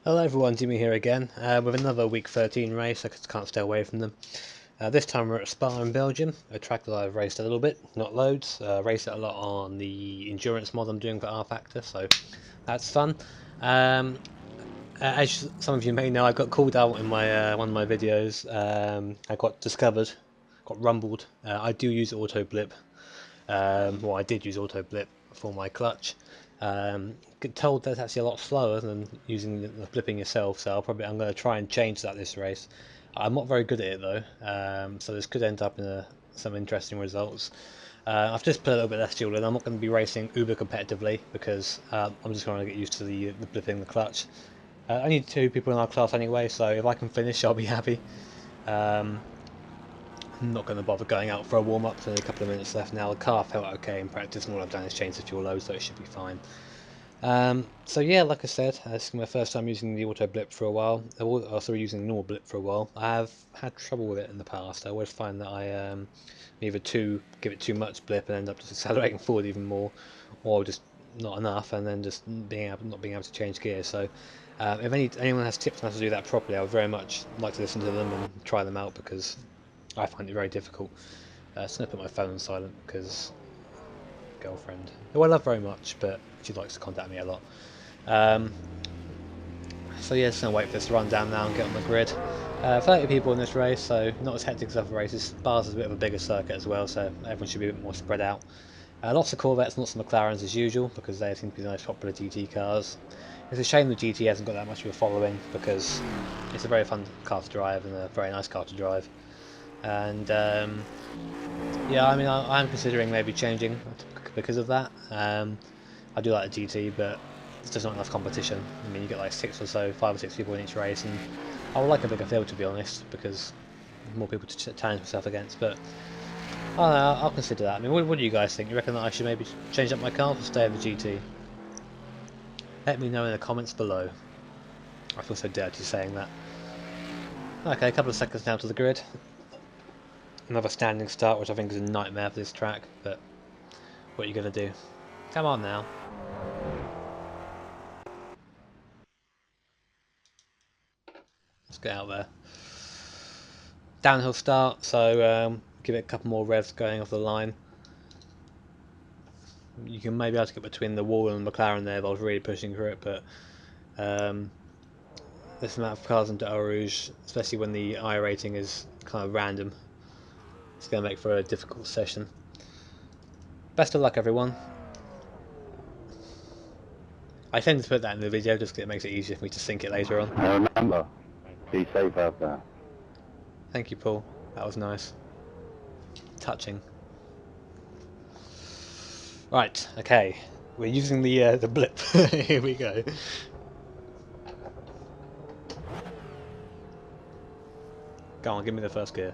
Hello everyone, Jimmy here again, with another week 13 race. I just can't stay away from them. This time we're at Spa in Belgium, a track that I've raced a little bit, not loads. Raced it a lot on the endurance mod I'm doing for R Factor, so that's fun. As some of you may know, I got called out in my one of my videos. I got discovered, got rumbled. I do use auto blip. Well, I did use auto blip for my clutch. Get told that's actually a lot slower than using the blipping yourself, so I'm going to try and change that this race. I'm not very good at it though, so this could end up in some interesting results. I've just put a little bit less fuel in. I'm not going to be racing uber competitively because I'm just going to get used to the blipping the clutch. Only two people in our class anyway, so if I can finish, I'll be happy. I'm not going to bother going out for a warm-up. There's only a couple of minutes left now. The car felt okay in practice, and all I've done is change the fuel load, so it should be fine. So yeah, like I said, this is my first time using the auto blip for a while. I've also using the normal blip for a while. I have had trouble with it in the past. I always find that I either give it too much blip and end up just accelerating forward even more, or just not enough and then just not being able to change gear. So if anyone has tips on how to do that properly, I would very much like to listen to them and try them out because I find it very difficult. So I'm going to put my phone on silent because girlfriend, who I love very much, but she likes to contact me a lot. So yeah, just gonna wait for this to run down now and get on the grid. 30 people in this race, so not as hectic as other races. Spas is a bit of a bigger circuit as well, so everyone should be a bit more spread out. Lots of Corvettes, lots of McLarens as usual, because they seem to be the most popular GT cars. It's a shame the GT hasn't got that much of a following, because it's a very fun car to drive and a very nice car to drive. And yeah, I mean, I'm considering maybe changing because of that. I do like the GT, but there's just not enough competition. I mean, you get like 5 or 6 people in each race, and I would like a bigger field to be honest, because more people to challenge myself against. But I don't know, I'll consider that. I mean, what do you guys think? You reckon that I should maybe change up my car or stay with the GT? Let me know in the comments below. I feel so dirty saying that. Okay, a couple of seconds now to the grid. Another standing start, which I think is a nightmare for this track, but what are you going to do? Come on now. Let's get out there. Downhill start, so give it a couple more revs going off the line. You can maybe have to get between the wall and the McLaren there if I was really pushing for it, but this amount of cars into Eau Rouge, especially when the iRacing is kind of random, it's going to make for a difficult session. Best of luck everyone. I tend to put that in the video just because it makes it easier for me to sync it later on. And remember, be safe out there. Thank you, Paul. That was nice. Touching. Right, okay. We're using the blip. Here we go. Go on, give me the first gear.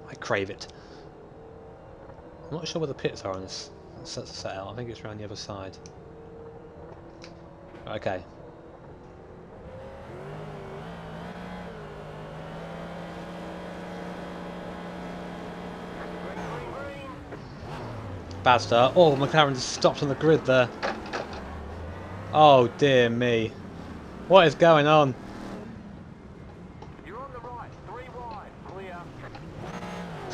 I crave it. I'm not sure where the pits are on this set out. I think it's around the other side. Okay. Bad start. Oh, McLaren just stopped on the grid there. Oh dear me. What is going on? You're on the right, 3 wide,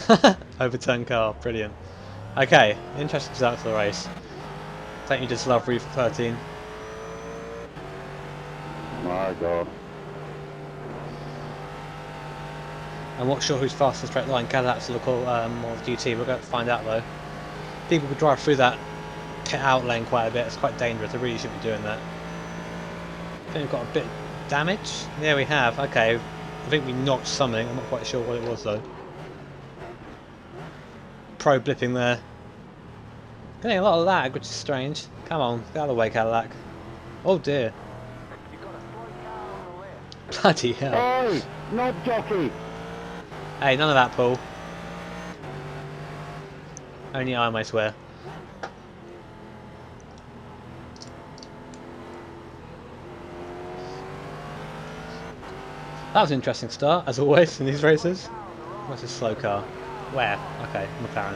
clear. Overturned car, brilliant. Okay, interesting start to the race. Don't you just love Reef 13? My God. I'm not sure who's fastest straight line, Cadillacs or the GT. We're going to find out though. People could drive through that pit out lane quite a bit. It's quite dangerous. I really shouldn't be doing that. I think we've got a bit of damage. Yeah, we have. Okay. I think we knocked something. I'm not quite sure what it was though. Pro blipping there. Getting a lot of lag, which is strange. Come on, get out of the way, Cadillac. Oh dear. You've got a slow car on the left. Bloody hell. Hey, not jockey. Hey, none of that, Paul. Only I swear. That was an interesting start, as always, in these races. What's a slow car? Where? Okay, McLaren.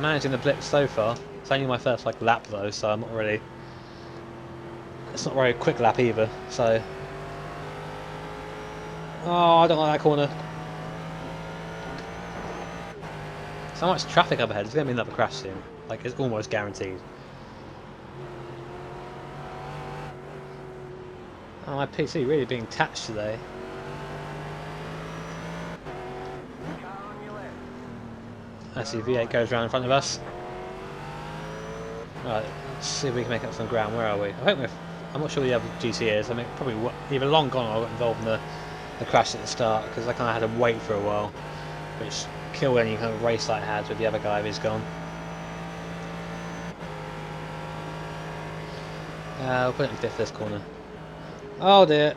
managing the blip so far. It's only my first like lap though, so I'm not really. It's not a very quick lap either. So. Oh, I don't like that corner. So much traffic up ahead. There's going to be another crash soon. Like it's almost guaranteed. Oh, my PC really being attached today. I see V8 goes round in front of us. Right, let's see if we can make up some ground. Where are we? I'm not sure where the other GT is. I mean, probably either long gone or I got involved in the crash at the start because I kind of had to wait for a while, which killed any kind of race I had with the other guy who's gone. We'll put it in fifth this corner. Oh dear.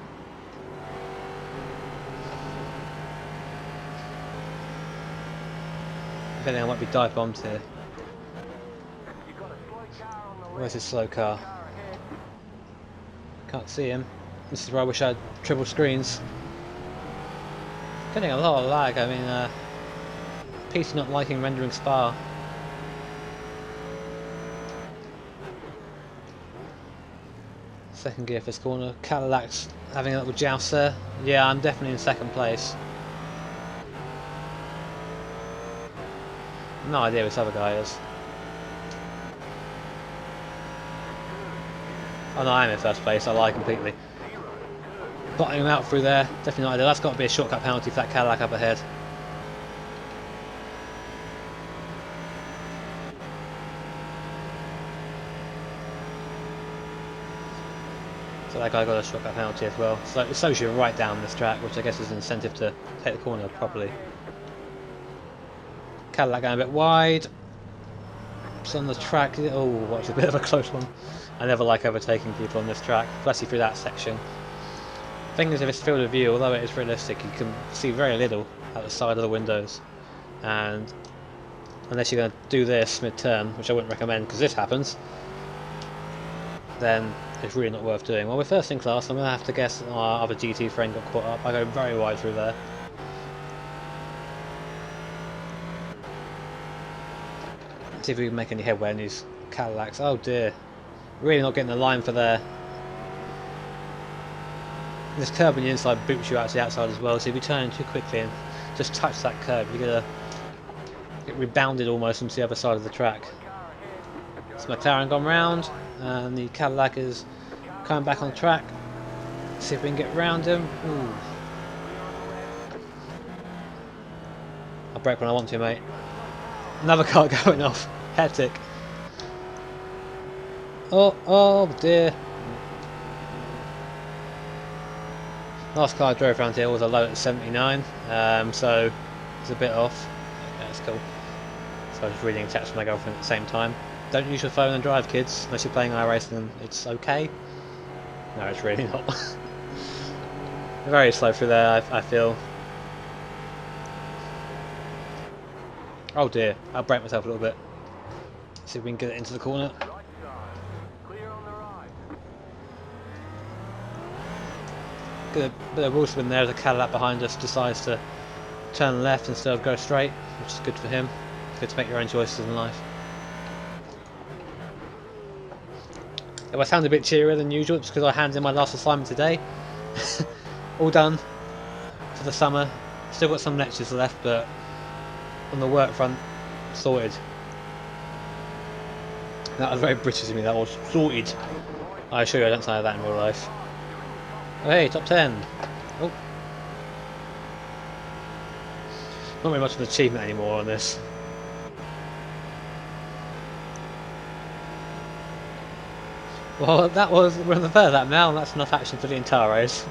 If anything, I might be dive bombed here. Where's his slow car? Can't see him. This is where I wish I had triple screens. Getting a lot of lag. I mean, PC not liking rendering Spa. Second gear for this corner. Cadillac's having a little joust there. Yeah, I'm definitely in second place. No idea who this other guy is. Oh no, I am in first place. I lie completely. Bottoming him out through there. Definitely not ideal. That's got to be a shortcut penalty for that Cadillac up ahead. So that guy got a shortcut penalty as well. So it slows you right down this track, which I guess is an incentive to take the corner properly. Cadillac going a bit wide. It's on the track. Oh, what's a bit of a close one. I never like overtaking people on this track, especially through that section. The thing is, if it's field of view, although it is realistic, you can see very little out the side of the windows. And unless you're going to do this mid-turn, which I wouldn't recommend because this happens, then it's really not worth doing. Well, we're first in class. I'm going to have to guess our other GT friend got caught up. I go very wide through there. Let's see if we can make any headway in these Cadillacs. Oh dear. Really not getting the line for there. This curb on the inside boots you out to the outside as well, so if you turn too quickly and just touch that curb, you're going to get rebounded almost into the other side of the track. So McLaren gone round, and the Cadillac is coming back on track. Let's see if we can get round him. Ooh. I'll brake when I want to, mate. Another car going off. Hectic. Oh dear. Last car I drove around here was a low at 79, so it's a bit off. Okay, that's cool. So I was reading a text from my girlfriend at the same time. Don't use your phone and drive, kids, unless you're playing iRacing and it's okay. No, it's really not. Very slow through there, I feel. Oh dear, I'll brake myself a little bit. See if we can get it into the corner. Get a bit of wheel spin there as a Cadillac behind us decides to turn left instead of go straight, which is good for him. Good to make your own choices in life. If I sound a bit cheerier than usual, it's because I handed in my last assignment today. All done for the summer. Still got some lectures left, but on the work front, sorted. That was very British of me, that was sorted. I assure you I don't say that in real life. Oh hey, top 10! Oh. Not very much of an achievement anymore on this. Well, we're on the third lap now, and that's enough action for the entire race.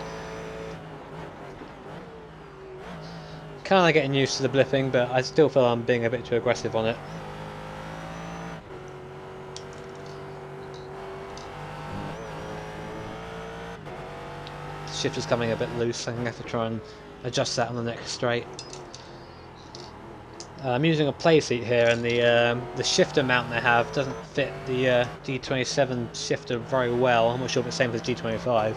Kinda getting used to the blipping, but I still feel I'm being a bit too aggressive on it. The shifter's coming a bit loose, I'm going to have to try and adjust that on the next straight. I'm using a play seat here, and the shifter mount they have doesn't fit the G27 shifter very well. I'm not sure if it's the same as G25.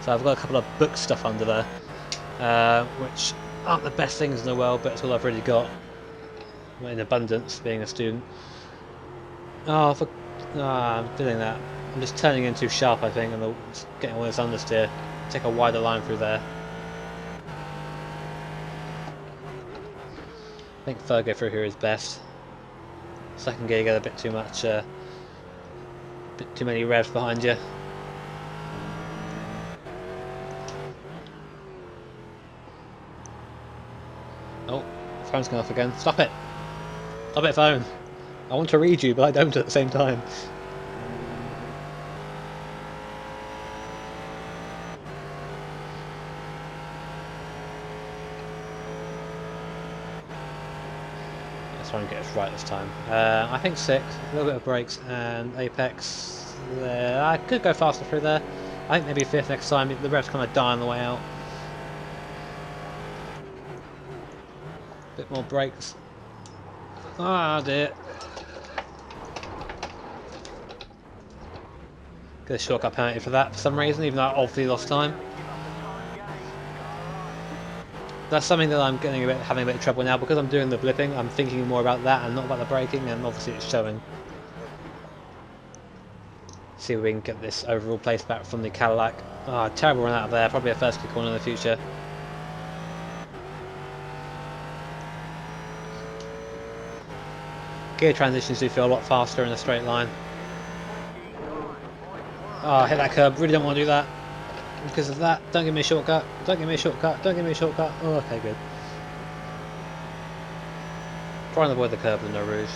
So I've got a couple of book stuff under there, which aren't the best things in the world, but it's all I've really got. in abundance, being a student. Oh, I'm doing that. I'm just turning in too sharp, I think, and just getting all this understeer. Take a wider line through there. I think third go through here is best. Second gear, you get a bit too much, bit too many revs behind you. Oh, phone's going off again. Stop it! Stop it, phone! I want to read you, but I don't at the same time. Let's try and get it right this time. I think 6, a little bit of brakes and apex there. I could go faster through there. I think maybe 5th next time. The revs kind of die on the way out. Bit more brakes. Ah, dear. Get a shortcut penalty for that for some reason, even though I obviously lost time. That's something that I'm having a bit of trouble now because I'm doing the blipping. I'm thinking more about that and not about the braking, and obviously it's showing. See if we can get this overall place back from the Cadillac. Ah, terrible run out of there. Probably a first kick corner in the future. Gear transitions do feel a lot faster in a straight line. Oh, hit that curb. Really don't want to do that. Because of that. Don't give me a shortcut. Don't give me a shortcut. Don't give me a shortcut. Oh, okay, good. Try and avoid the curb with no rouge.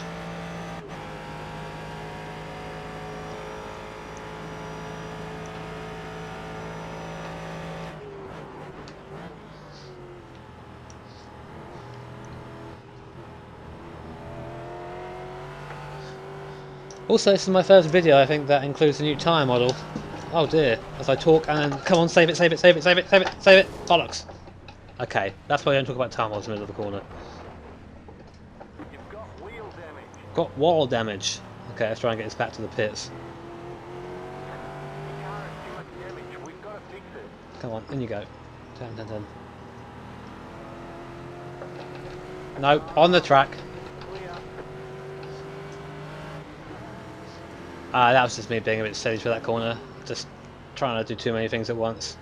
Also, this is my first video, I think, that includes a new tyre model. Oh dear, as I talk and come on, save it, save it, save it, save it, save it, save it, bollocks. Okay, that's why I don't talk about tyre models in the middle of the corner. You've got wheel damage. Got wall damage. Okay, let's try and get this back to the pits. The car has too much damage. We've got to fix it. Come on, in you go. Dun, dun, dun. No, on the track. Clear. That was just me being a bit silly for that corner. Just trying to do too many things at once.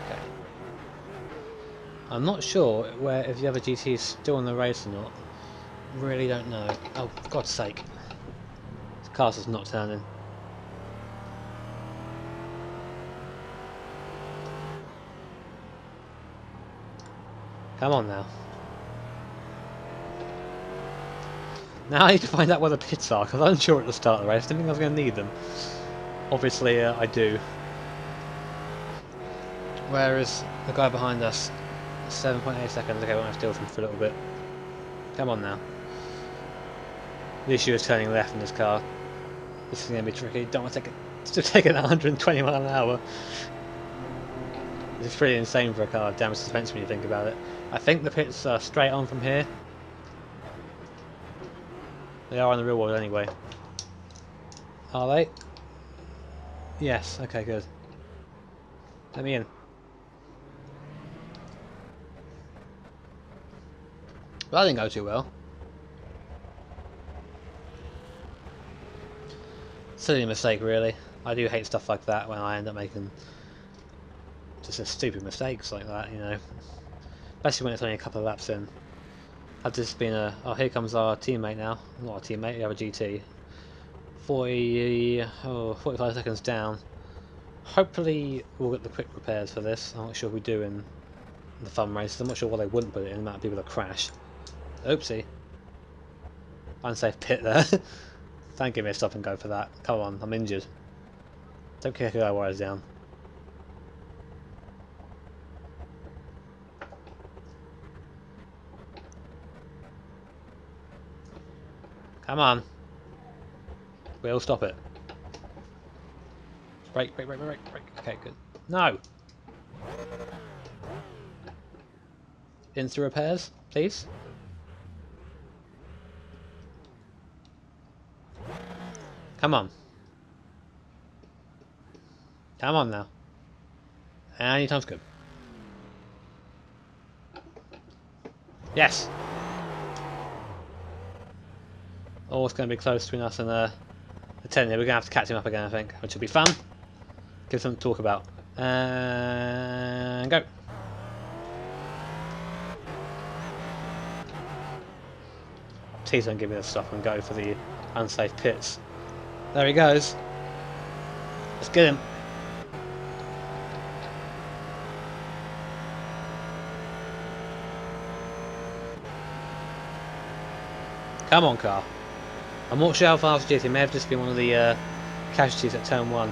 Okay. I'm not sure if the other GT is still in the race or not. Really don't know. Oh, for God's sake. This car's just not turning. Come on now. Now I need to find out where the pits are, because I'm unsure at the start of the race. I didn't think I was going to need them. Obviously, I do. Where is the guy behind us? 7.8 seconds. Okay, I won't have to deal with him for a little bit. Come on now. The issue is turning left in this car. This is going to be tricky. Don't want to take it. Still taking 120 miles an hour. It's pretty insane for a car. Damn suspension when you think about it. I think the pits are straight on from here. They are in the real world anyway. Are they? Yes. Okay, good. Let me in. Well, that didn't go too well. Silly mistake, really. I do hate stuff like that when I end up making just stupid mistakes like that, you know. Especially when it's only a couple of laps in. Had this been a... Oh, here comes our teammate now. Not our teammate, we have a GT. 45 seconds down. Hopefully we'll get the quick repairs for this. I'm not sure we do in the fun races. I'm not sure why they wouldn't put it in, the amount of people that crash. Oopsie. Unsafe pit there. Don't give me a stop and go for that. Come on, I'm injured. Don't kick a guy while he's down. Come on. We'll stop it. Brake, brake, brake, brake, brake. Okay, good. No! Into repairs, please. Come on. Come on now. And your time's good. Yes! Oh, it's going to be close between us and the 10 here. We're going to have to catch him up again, I think, which will be fun. Give something to talk about. And go! Please don't give me the stop and go for the unsafe pits. There he goes. Let's get him. Come on, car. I'm not sure how fast it is. It may have just been one of the casualties at turn 1.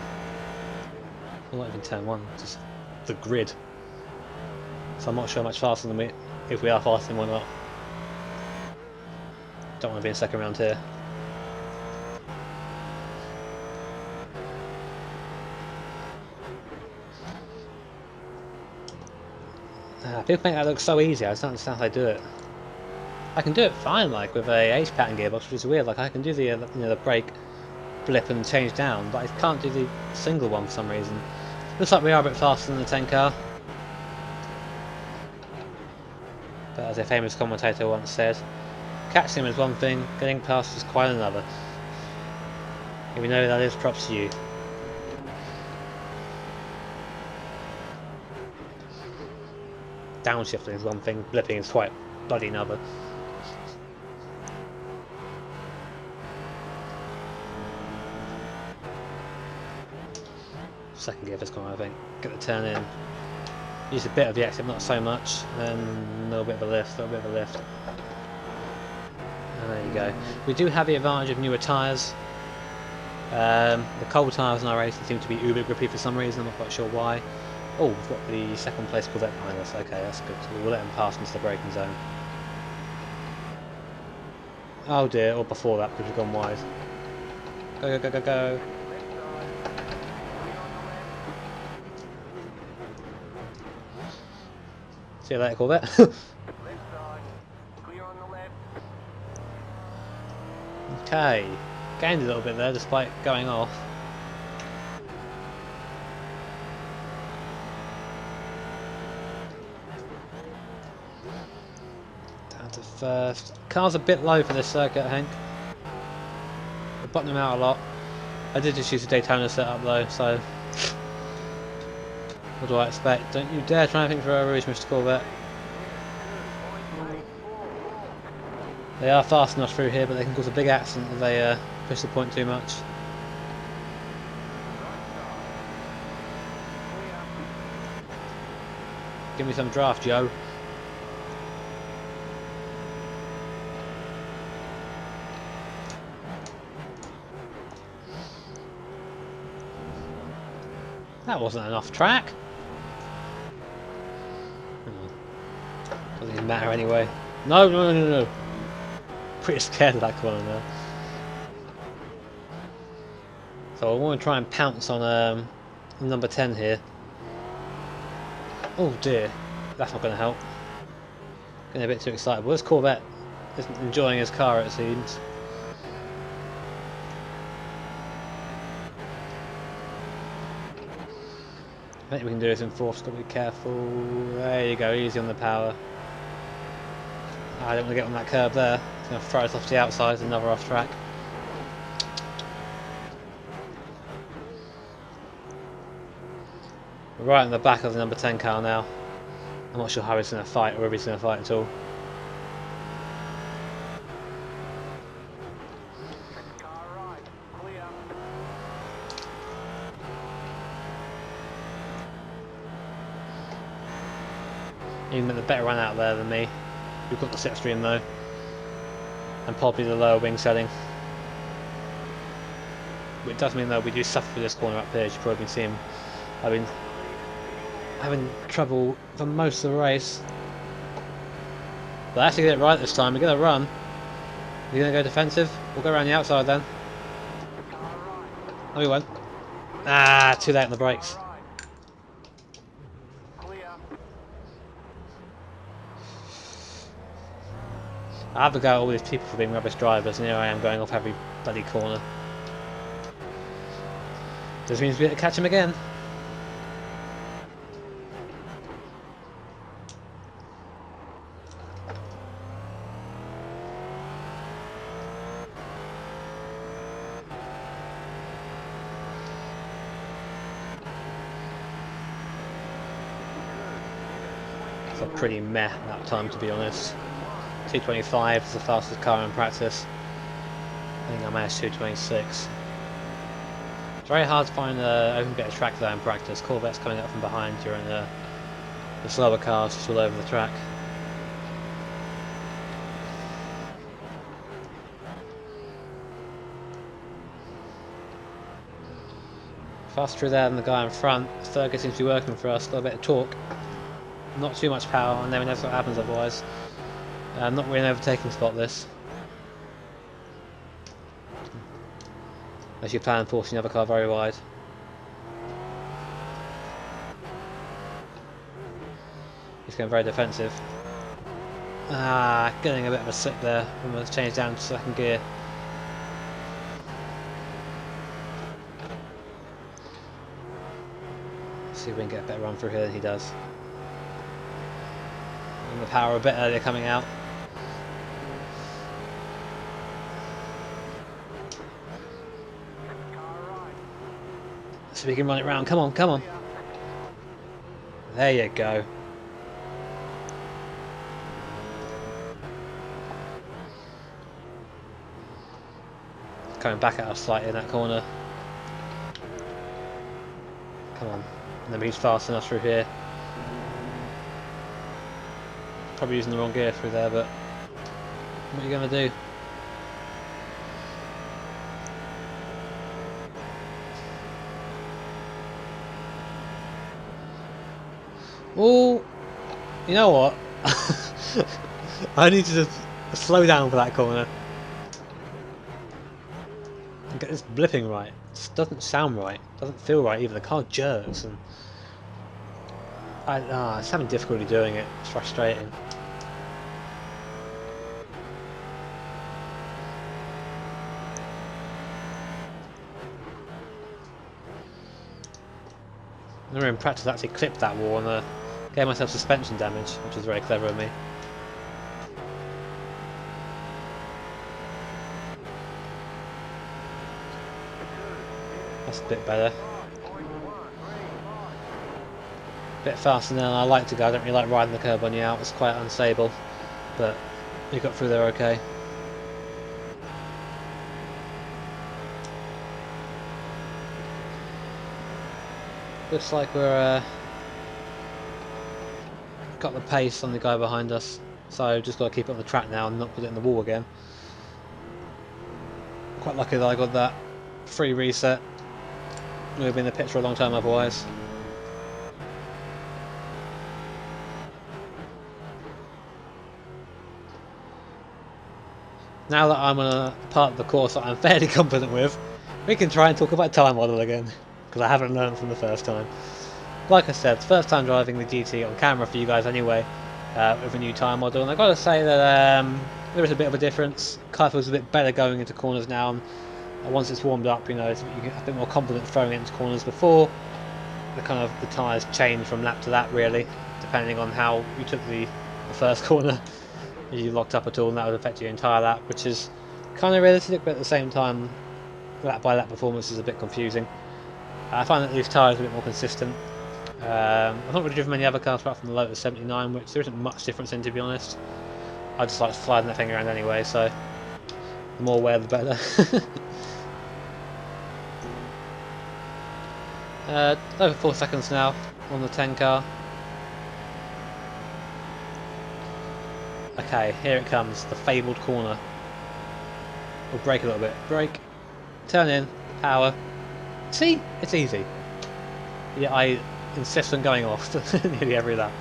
Well, not even turn 1, just the grid. So I'm not sure how much faster than if we are faster than him or not. Don't want to be in second round here. People make that look so easy. I just don't understand how they do it. I can do it fine, like with a H pattern gearbox, which is weird. Like I can do the the brake, blip, and change down, but I can't do the single one for some reason. Looks like we are a bit faster than the 10 car. But as a famous commentator once said, catching him is one thing, getting past is quite another. If you know that is, props to you. Downshifting is one thing, blipping is quite bloody another. Second gear for this corner, I think. Get the turn in. Use a bit of the exit, not so much. Then a little bit of a lift, And there you go. We do have the advantage of newer tyres. The cold tyres in iRacing seem to be uber grippy for some reason, I'm not quite sure why. Oh, we've got the second place Corvette behind us. Okay, that's good. So we'll let him pass into the braking zone. Oh dear, or before that, because we've gone wide. Go, go, go, go, go. See you later, Corvette. Left side. Clear on the left. Okay. Gained a little bit there despite going off. Down to first. Car's a bit low for this circuit, I think. We're bottoming him out a lot. I did just use a Daytona setup though, so what do I expect? Don't you dare try anything for a Rouge, Mr. Corvette. They are fast enough through here, but they can cause a big accident if they push the point too much. Give me some draft, Joe. That wasn't enough track. Doesn't even matter anyway. No, no, no, no, no. Pretty scared of that corner now. So I want to try and pounce on number 10 here. Oh dear, that's not going to help. Getting a bit too excited. Well, this Corvette isn't enjoying his car, it seems. I think we can do this in fourth, got to be careful. There you go, easy on the power. I don't want to get on that curb there. It's going to throw us off to the outside, another off track. We're right in the back of the number 10 car now. I'm not sure how he's going to fight or if he's going to fight at all. Car right. Clear. Even with the better run out there than me. We've got the slipstream though. And probably the lower wing setting. It does mean though we do suffer for this corner up here, as you've probably been seeing. I've been having trouble for most of the race. But I actually get it right this time. We're going to run. We're going to go defensive. We'll go around the outside then. No, we won't. Ah, too late on the brakes. Clear. I have to go at all these people for being rubbish drivers, and here I am going off every bloody corner. This means we get to catch him again. So pretty meh that time, to be honest. 225 is the fastest car in practice. I think I managed 226. It's very hard to find an open bit of track there in practice. Corvettes coming up from behind during the slower cars just all over the track. Faster there than the guy in front. Thurgood seems to be working for us. Got a bit of torque. Not too much power, and then we never know what happens otherwise. Not really an overtaking spot this. As you plan forcing the other car very wide. He's going very defensive. Getting a bit of a slip there when we change down to second gear. See if we can get a better run through here than he does. And the power a bit earlier coming out. So we can run it round. Come on, come on. There you go. Coming back at us slightly in that corner. Come on. And then he's fast enough through here. Probably using the wrong gear through there, but what are you going to do? Oh, you know what? I need to just slow down for that corner. And get this blipping right. It just doesn't sound right. Doesn't feel right either. The car jerks and it's having difficulty doing it. It's frustrating. I remember in practice I actually clipped that wall and gave myself suspension damage, which was very clever of me. That's a bit better. Bit faster than I like to go. I don't really like riding the curb on you out, it's quite unstable, but you got through there okay. Looks like we're got the pace on the guy behind us, so just got to keep it on the track now and not put it in the wall again. Quite lucky that I got that free reset. We've been in the pits for a long time otherwise. Now that I'm on a part of the course that I'm fairly confident with, we can try and talk about time model again, because I haven't learned from the first time. Like I said, first time driving the GT on camera for you guys anyway, with a new time model, and I've got to say that there is a bit of a difference. Car feels a bit better going into corners now, and once it's warmed up, you know, you get a bit more confident throwing it into corners. Before, the tyres change from lap to lap really, depending on how you took the first corner. If you locked up at all, and that would affect your entire lap, which is kind of realistic, but at the same time, lap by lap performance is a bit confusing. I find that these tyres are a bit more consistent. I've not really driven many other cars apart from the Lotus 79, which there isn't much difference in, to be honest. I just like sliding that thing around anyway, so the more wear the better. Over 4 seconds now on the 10 car. Okay, here it comes, the fabled corner. We'll brake a little bit. Brake, turn in, power. See? It's easy. Yeah, I insist on going off nearly every lap.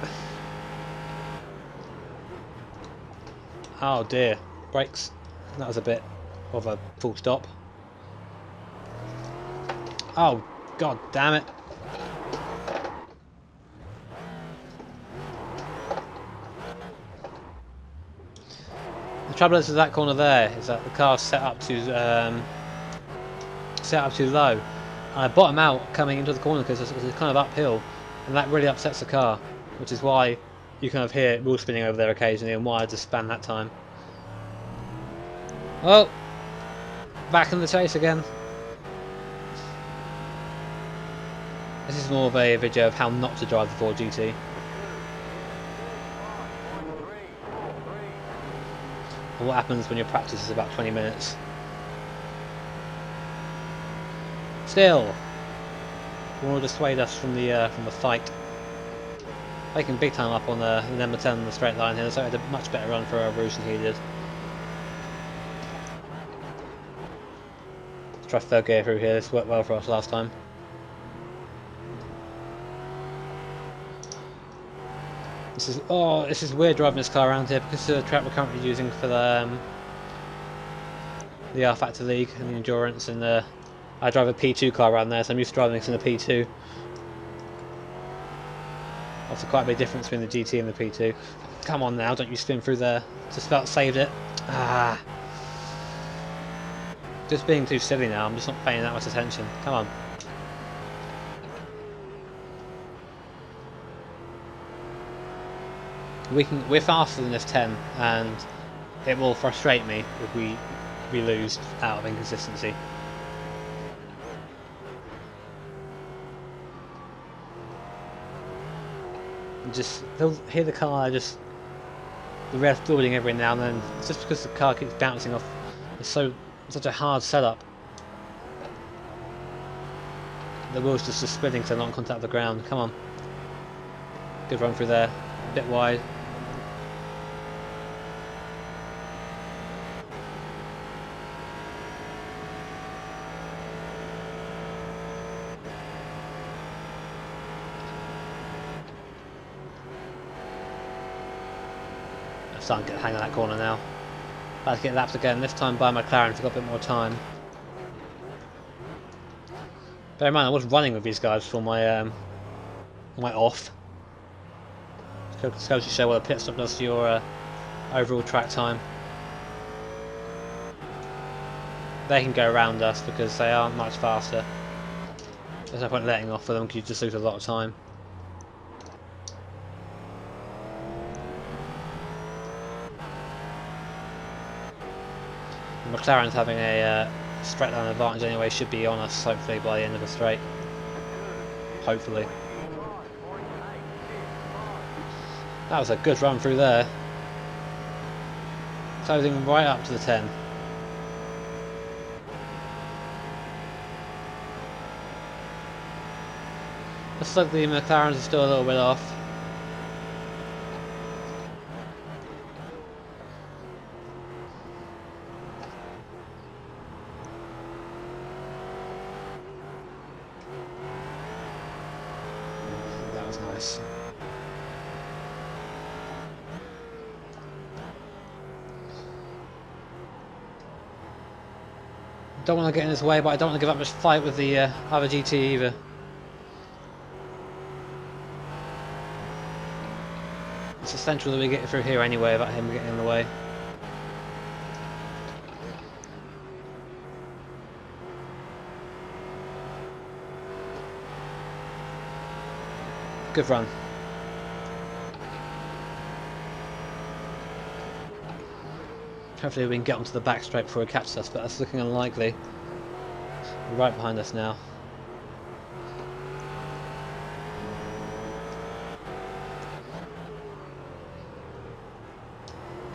Oh dear, brakes. That was a bit of a full stop. Oh, god damn it. The trouble is with that corner there is that the car's set up too low. And I bottom out coming into the corner because it's kind of uphill, and that really upsets the car, which is why you kind of hear it wheel spinning over there occasionally and why I just span that time. Well, back in the chase again. This is more of a video of how not to drive the Ford GT. and what happens when your practice is about 20 minutes. Still, you want to dissuade us from the fight. Making big time up on the number 10 on the straight line here, so I had a much better run for our rouge than he did. Let's try third gear through here. This worked well for us last time. This is weird driving this car around here because the track we're currently using for the R Factor League and the endurance, and I drive a P2 car around there, so I'm used to driving this in a P2. Obviously quite a big difference between the GT and the P2. Come on now, don't you spin through there. Just about saved it. Ah. Just being too silly now, I'm just not paying that much attention. Come on. We're faster than this 10, and it will frustrate me if we lose out of inconsistency. Just they'll hear the car just the revs building every now and then. It's just because the car keeps bouncing off. It's such a hard setup. The wheels just spinning because they're not in contact with the ground. Come on, good run through there. A bit wide. I'm starting to get the hang of that corner now. About to get lapped again, this time by McLaren if I've got a bit more time. Bear in mind I was running with these guys for my my off. Just goes to show what a pit stop does to your overall track time. They can go around us because they aren't much faster. There's no point letting off for them because you just lose a lot of time. McLaren's having a straight line advantage anyway, should be on us hopefully by the end of the straight. Hopefully. That was a good run through there. Closing right up to the 10. Looks like the McLarens are still a little bit off. That was nice. Don't want to get in his way, but I don't want to give up this fight with the other GT either. It's essential that we get through here anyway without him getting in the way. Good run. Hopefully we can get onto the back straight before he catches us, but that's looking unlikely. We're right behind us now.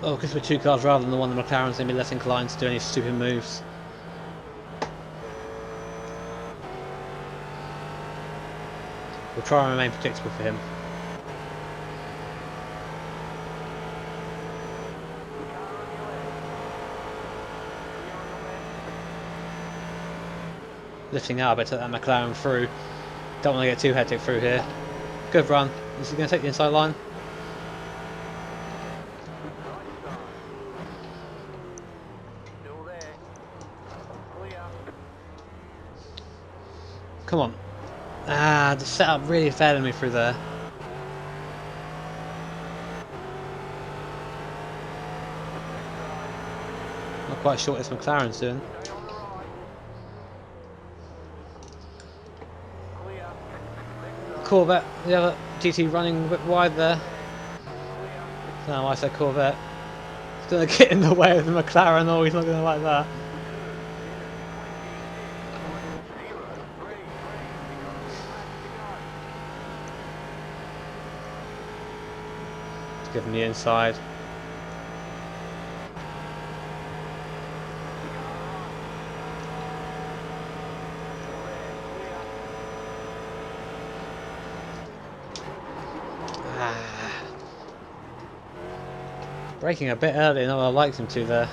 Oh, because we're two cars rather than the one the McLaren's going to be less inclined to do any stupid moves. We'll try and remain predictable for him. Lifting out a bit to let that McLaren through. Don't want to get too hectic through here. Good run. Is he going to take the inside line? Still there. Clear. Come on. Ah, the setup really failing me through there. Not quite sure what this McLaren's doing. Stay on the right. Clear. Left side. Corvette, the other GT running a bit wide there. Clear. No, I said Corvette. He's going to get in the way of the McLaren. Oh, he's not going to like that. Give him the inside. Braking a bit early, not what I liked him to there.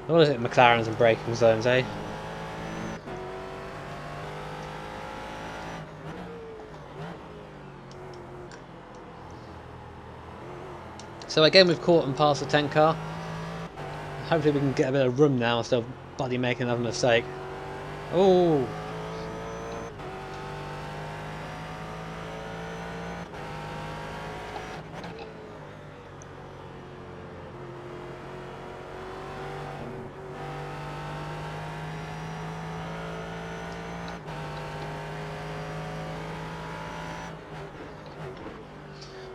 What is it, McLarens and braking zones, eh? So again, we've caught and passed the 10 car. Hopefully we can get a bit of room now instead of bloody making another mistake. Oh!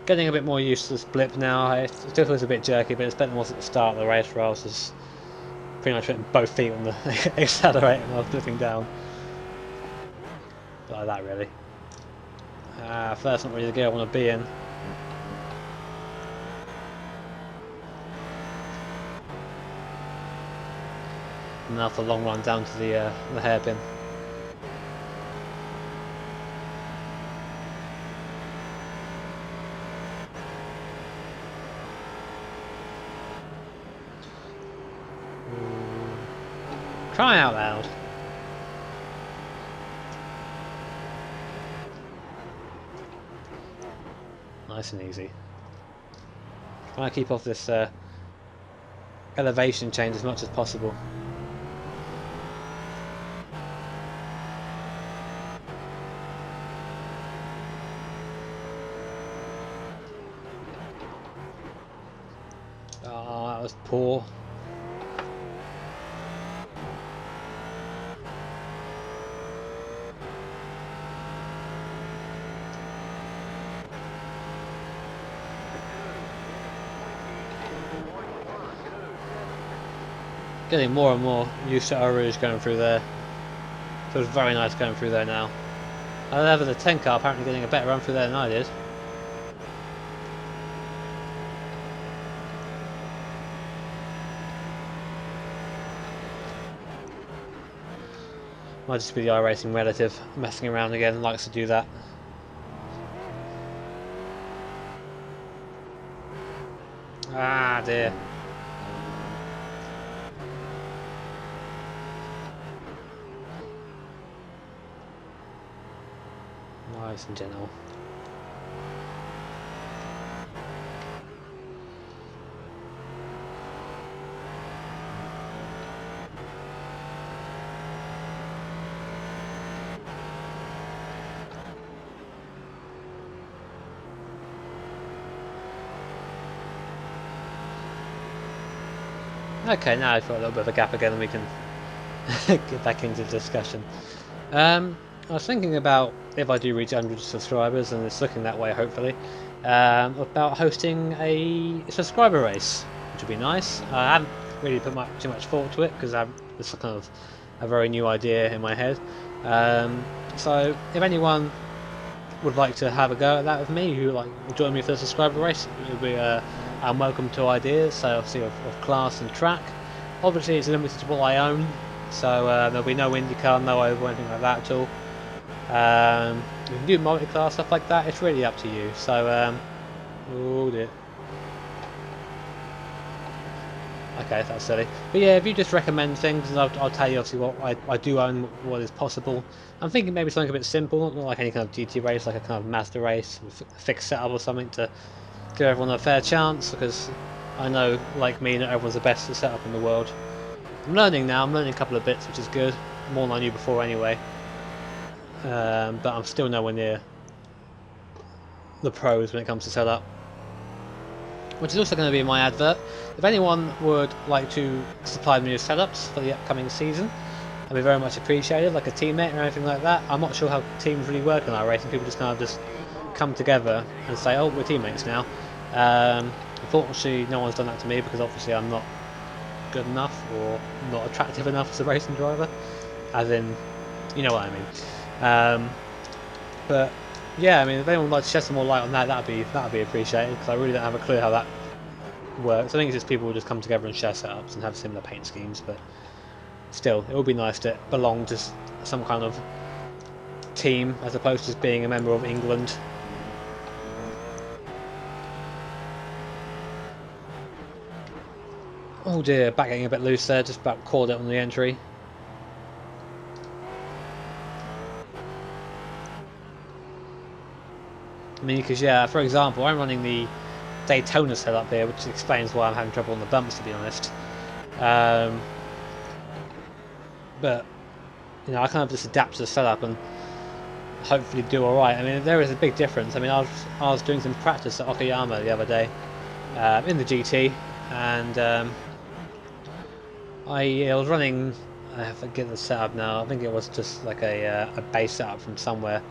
Getting a bit more used to this blip now. It still feels a bit jerky, but it's better than it was at the start of the race where I was just pretty much putting both feet on the accelerator and I was flipping down. Like that, really. First, not really the gear I want to be in. And now for the long run down to the hairpin. Cry out loud. Nice and easy. Trying to keep off this elevation change as much as possible. Oh, that was poor. Getting more and more used to Rouge going through there. Feels very nice going through there now. However, the 10 car apparently getting a better run through there than I did. Might just be the iRacing relative messing around again, likes to do that. Ah dear. Nice and gentle. Okay, now I've got a little bit of a gap again and we can get back into the discussion. I was thinking about, if I do reach 100 subscribers, and it's looking that way hopefully, about hosting a subscriber race, which would be nice. I haven't really put too much thought to it because it's kind of a very new idea in my head. So if anyone would like to have a go at that with me, who like will join me for the subscriber race, it would be I'm welcome to ideas. So obviously of class and track. Obviously it's limited to what I own, so there'll be no IndyCar, no Oval, anything like that at all. You can do multi-class stuff like that. It's really up to you. So oh dear. Okay, that's silly. But yeah, if you just recommend things, and I'll tell you obviously what I do own, what is possible. I'm thinking maybe something a bit simple, not like any kind of GT race, like a kind of Mazda race with a fixed setup or something to give everyone a fair chance, because I know, like me, not everyone's the best at setup in the world. I'm learning now, I'm learning a couple of bits, which is good, more than I knew before anyway. But I'm still nowhere near the pros when it comes to setup. Which is also going to be in my advert. If anyone would like to supply me with setups for the upcoming season, that'd be very much appreciated, like a teammate or anything like that. I'm not sure how teams really work in iRacing. People just kind of just come together and say, oh, we're teammates now. Unfortunately, no one's done that to me because obviously I'm not good enough or not attractive enough as a racing driver. As in, you know what I mean. But yeah, I mean, if anyone would like to shed some more light on that, that'd be appreciated, because I really don't have a clue how that works. I think it's just people will just come together and share setups and have similar paint schemes, but still, it would be nice to belong to some kind of team as opposed to just being a member of England. Oh dear, back getting a bit loose there, just about caught it on the entry. I mean, because yeah, for example, I'm running the Daytona setup here, which explains why I'm having trouble on the bumps, to be honest. But you know, I kind of just adapt to the setup and hopefully do alright. I mean, there is a big difference. I mean, I was doing some practice at Okayama the other day in the GT, and I was running. I forget the setup now. I think it was just like a base setup from somewhere.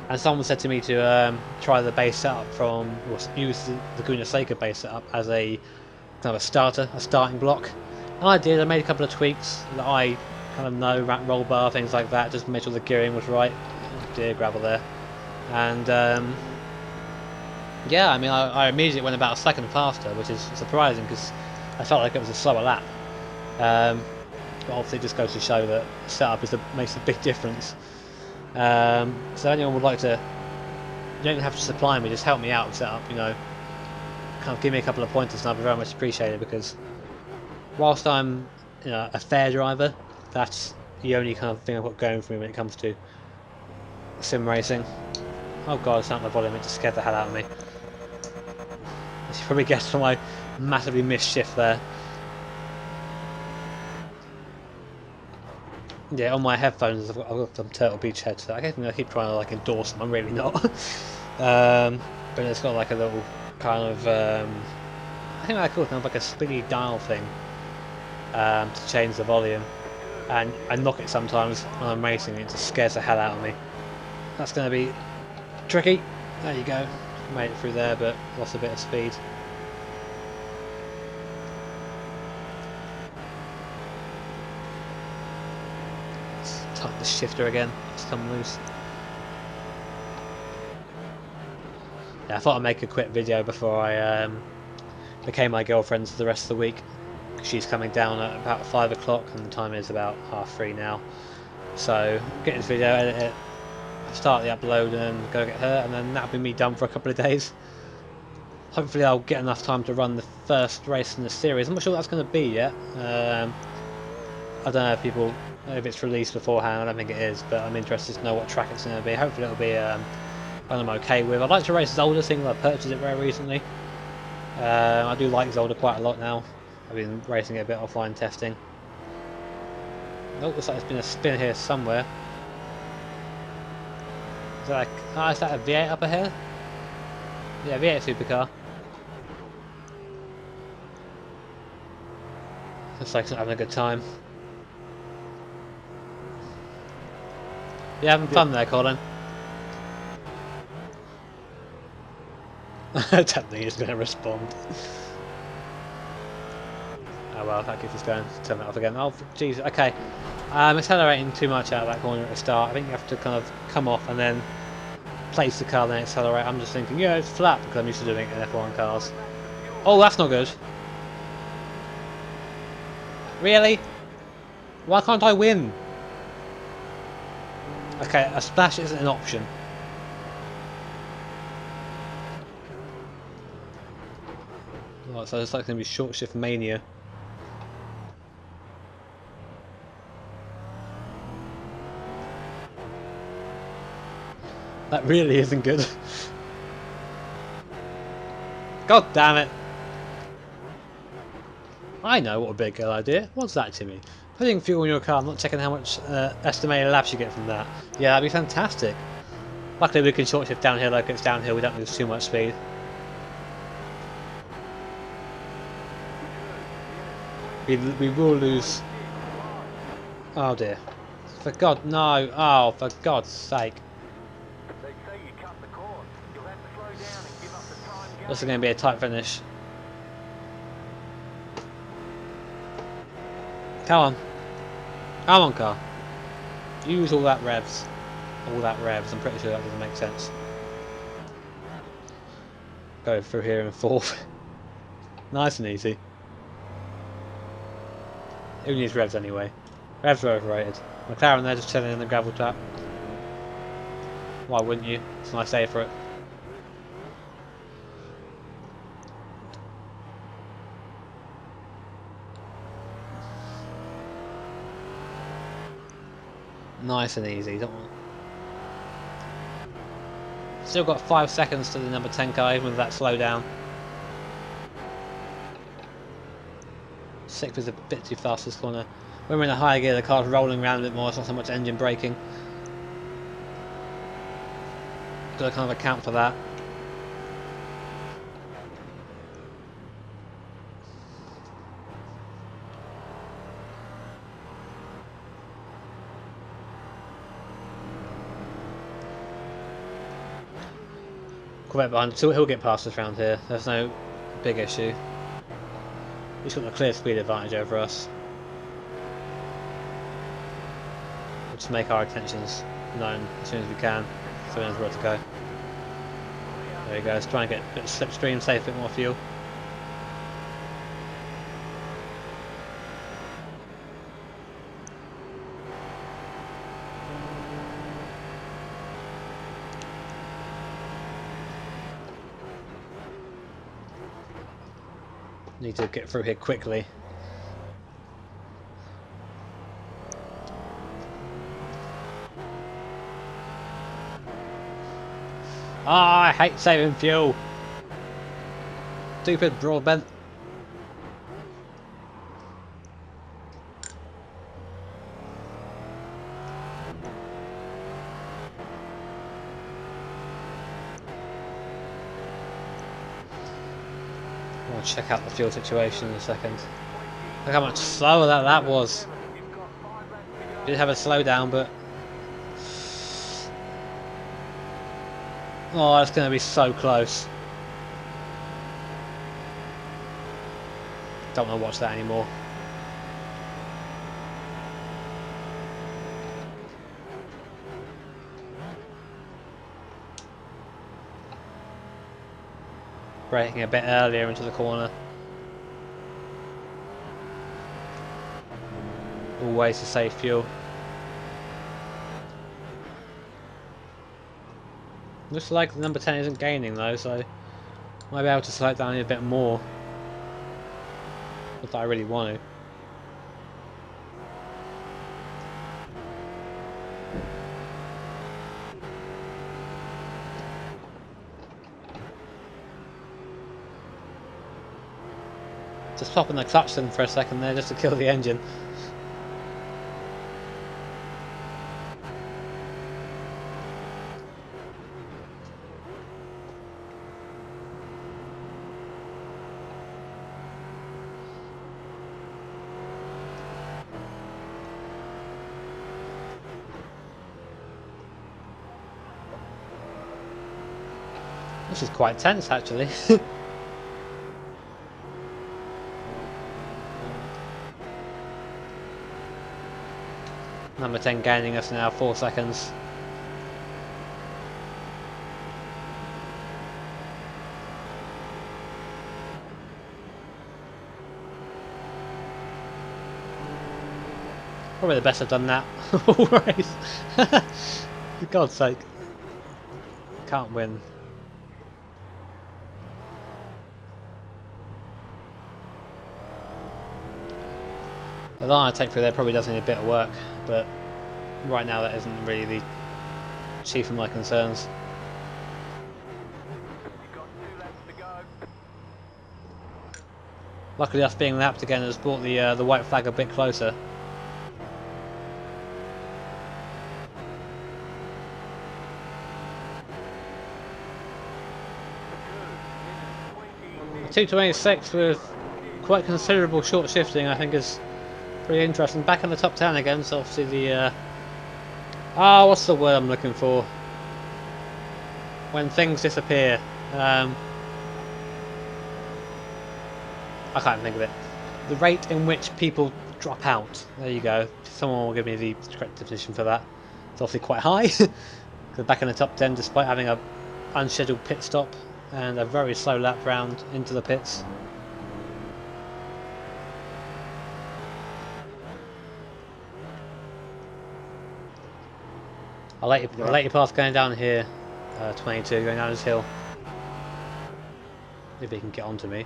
And someone said to me to try the base setup from, or use the Laguna Seca base setup as a kind of a starting block. And I did. I made a couple of tweaks that I kind of know, roll bar, things like that, just to make sure the gearing was right. Oh dear, gravel there. And yeah, I mean, I immediately went about a second faster, which is surprising because I felt like it was a slower lap. But obviously, it just goes to show that setup makes a big difference. So anyone would like to, you don't have to supply me, just help me out with setup, you know, kind of give me a couple of pointers and I'd be very much appreciated, because whilst I'm, you know, a fair driver, that's the only kind of thing I've got going for me when it comes to sim racing. Oh god, it's not my volume, it just scared the hell out of me. As you probably guessed from my massively missed shift there. Yeah, on my headphones I've got some Turtle Beach headset. I keep trying to like endorse them, I'm really not. But it's got like a little kind of, I think I call it kind of like a spinny dial thing to change the volume. And I knock it sometimes when I'm racing, it just scares the hell out of me. That's going to be tricky. There you go. Made it through there, but lost a bit of speed. Tighten the shifter again, it's come loose. Yeah, I thought I'd make a quick video before I became my girlfriend for the rest of the week. She's coming down at about 5 o'clock and the time is about 3:30 now. So get this video, edit it, start the upload and go get her, and then that'll be me done for a couple of days. Hopefully I'll get enough time to run the first race in the series. I'm not sure what that's going to be yet. I don't know if it's released beforehand. I don't think it is, but I'm interested to know what track it's going to be. Hopefully it'll be one I'm okay with. I'd like to race Zolder, seeing I purchased it very recently. I do like Zolder quite a lot now. I've been racing it a bit offline testing. Oh, looks like there's been a spin here somewhere. Is that is that a V8 up ahead? Yeah, V8 supercar. Looks like it's not having a good time. You having fun there, Colin? I don't think he's going to respond. Oh well, that keeps us going. Turn that off again. Oh, jeez. Okay. I'm accelerating too much out of that corner at the start. I think you have to kind of come off and then place the car, then accelerate. I'm just thinking, yeah, it's flat, because I'm used to doing it in F1 cars. Oh, that's not good. Really? Why can't I win? Okay, a splash isn't an option. Oh, so it's like going to be short shift mania. That really isn't good. God damn it! I know what would be a good idea. What's that, Timmy? Putting fuel in your car, not checking how much estimated laps you get from that. Yeah, that'd be fantastic. Luckily we can short shift downhill, like it's downhill, we don't lose too much speed. We will lose... Oh dear. For God, no! Oh, for God's sake. This is going to be a tight finish. Come on. Come on, car. Use all that revs. All that revs. I'm pretty sure that doesn't make sense. Go through here in fourth. Nice and easy. Who needs revs anyway? Revs are overrated. McLaren there just chilling in the gravel trap. Why wouldn't you? It's a nice day for it. Nice and easy. Don't want... Still got 5 seconds to the number 10 car, even with that slowdown. 6th is a bit too fast this corner. When we're in a higher gear, the car's rolling around a bit more. It's not so much engine braking. Got to kind of account for that. Corvette behind, so he'll get past us around here. There's no big issue. He's got a clear speed advantage over us. We'll just make our intentions known as soon as we can, so we know where to go. There he goes, trying to get a bit of slipstream, save a bit more fuel. Need to get through here quickly. Ah, I hate saving fuel. Stupid broadbent. I'll check out the fuel situation in a second. Look how much slower that was. Did have a slowdown, but oh, it's going to be so close. Don't want to watch that anymore. Braking a bit earlier into the corner. Always to save fuel. Looks like the number 10 isn't gaining though, so might be able to slow it down a bit more. Not that I really want to. Just popping the clutch in for a second there just to kill the engine. This is quite tense actually. Number 10 gaining us now, 4 seconds. Probably the best I've done that all race. For God's sake. Can't win. The line I take through there probably does need a bit of work, but right now that isn't really the chief of my concerns. You've got 2 laps to go. Luckily us being lapped again has brought the white flag a bit closer. Good. 226 with quite considerable short shifting I think is pretty interesting. Back in the top 10 again, so obviously the what's the word I'm looking for? When things disappear. I can't think of it. The rate in which people drop out. There you go. Someone will give me the correct definition for that. It's obviously quite high. Because back in the top 10 despite having a unscheduled pit stop and a very slow lap round into the pits. I'll let you pass going down here, 22, going down this hill. If he can get onto me.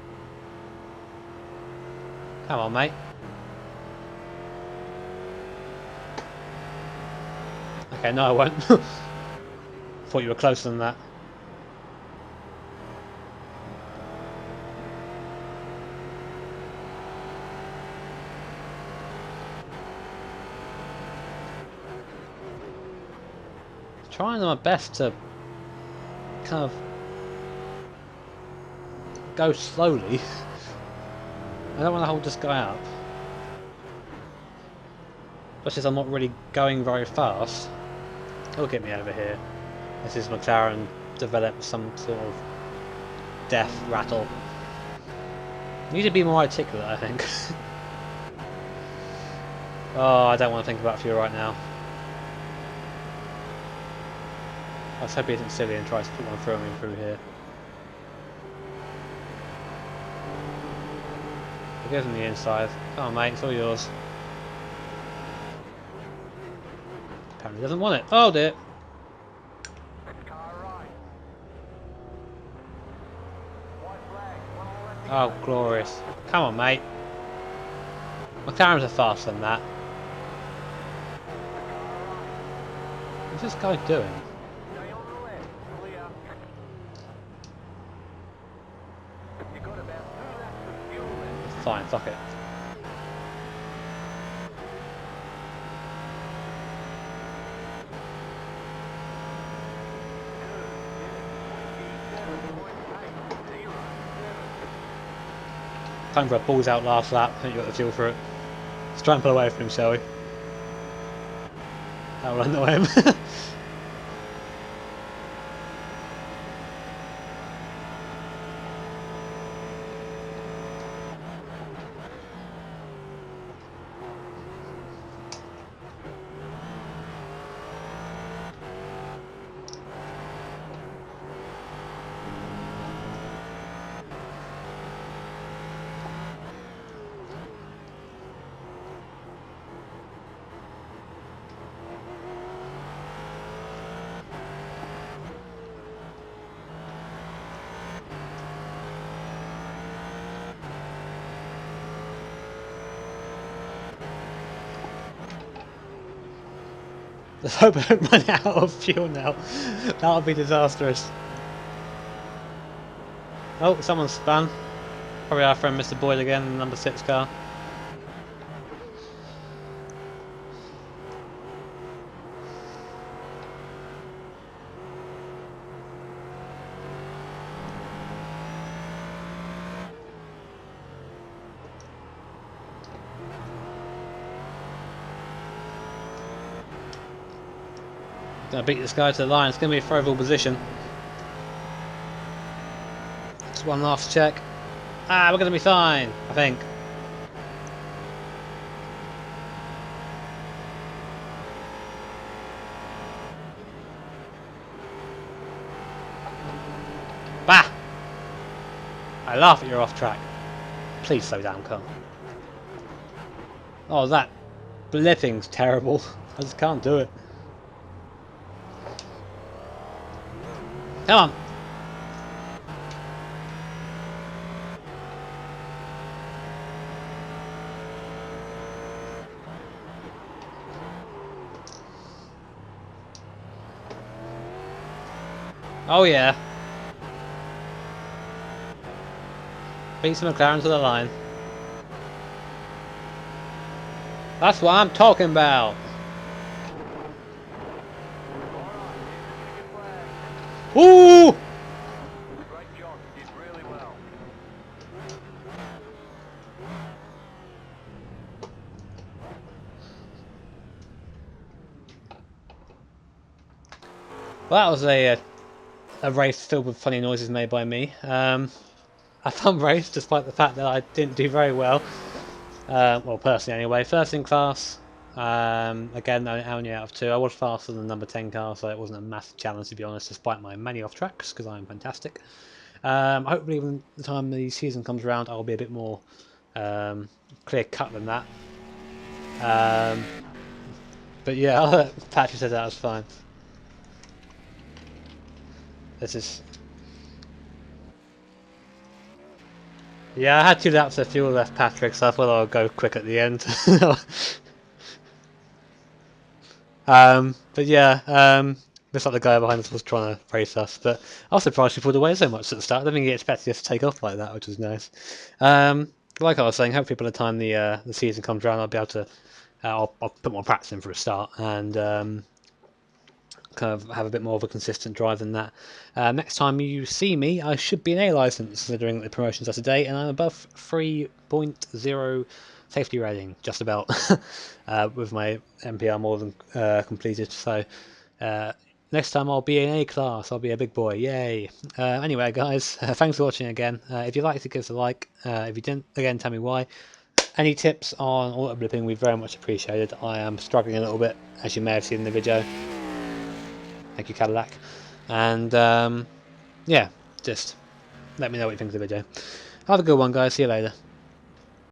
Come on, mate. Okay, no I won't. Thought you were closer than that. Trying my best to kind of go slowly. I don't want to hold this guy up. Especially as I'm not really going very fast. He'll get me over here. This is McLaren developed some sort of death rattle. Need to be more articulate, I think. Oh, I don't want to think about fuel right now. I was hoping he isn't silly and tries to put one through here. He goes on the inside. Come on mate, it's all yours. Apparently doesn't want it. Oh dear. Car right. White flag. One more left to Oh, go. glorious. Come on mate. McLarens are faster than that. What's this guy doing? Stay on the left. Clear. You got about 2 laps of fuel left. Fine, fuck it. Time for a balls out last lap. I think you got the fuel for it. Let's try and pull away from him, shall we? That will annoy him. Let's hope I don't run out of fuel now. That would be disastrous. Oh, someone's spun. Probably our friend Mr. Boyd again in the number 6 car. Gonna beat this guy to the line. It's gonna be a throwable position. Just one last check. Ah, we're gonna be fine, I think. Bah! I laugh at your off track. Please slow down, car. Oh, that blipping's terrible. I just can't do it. Come on! Oh yeah. Beat some McLaren to the line. That's what I'm talking about. Ooh! Great job. You did really well. Well, that was a race filled with funny noises made by me. A fun race, despite the fact that I didn't do very well. Well, personally anyway. First in class. Again, only out of 2. I was faster than the number 10 car, so it wasn't a massive challenge to be honest, despite my many off tracks, because I am fantastic. Hopefully when the time the season comes around, I'll be a bit more clear cut than that. But yeah, Patrick said that was fine. This is... Yeah, I had 2 laps of fuel left, Patrick, so I thought I would go quick at the end. But yeah, looks like the guy behind us was trying to race us, but I was surprised he pulled away so much at the start. I didn't think he expected us to take off like that, which was nice. Like I was saying, hopefully by the time the season comes around, I'll be able to I'll put more practice in for a start and kind of have a bit more of a consistent drive than that. Next time you see me, I should be an A license, considering the promotions are today, and I'm above 3.0 safety rating, just about, with my MPR more than completed. So next time I'll be in A class, I'll be a big boy, yay! Anyway, guys, thanks for watching again. If you liked it, give us a like. If you didn't, again, tell me why. Any tips on auto blipping, we very much appreciated. I am struggling a little bit, as you may have seen in the video. Thank you, Cadillac. And yeah, just let me know what you think of the video. Have a good one, guys. See you later.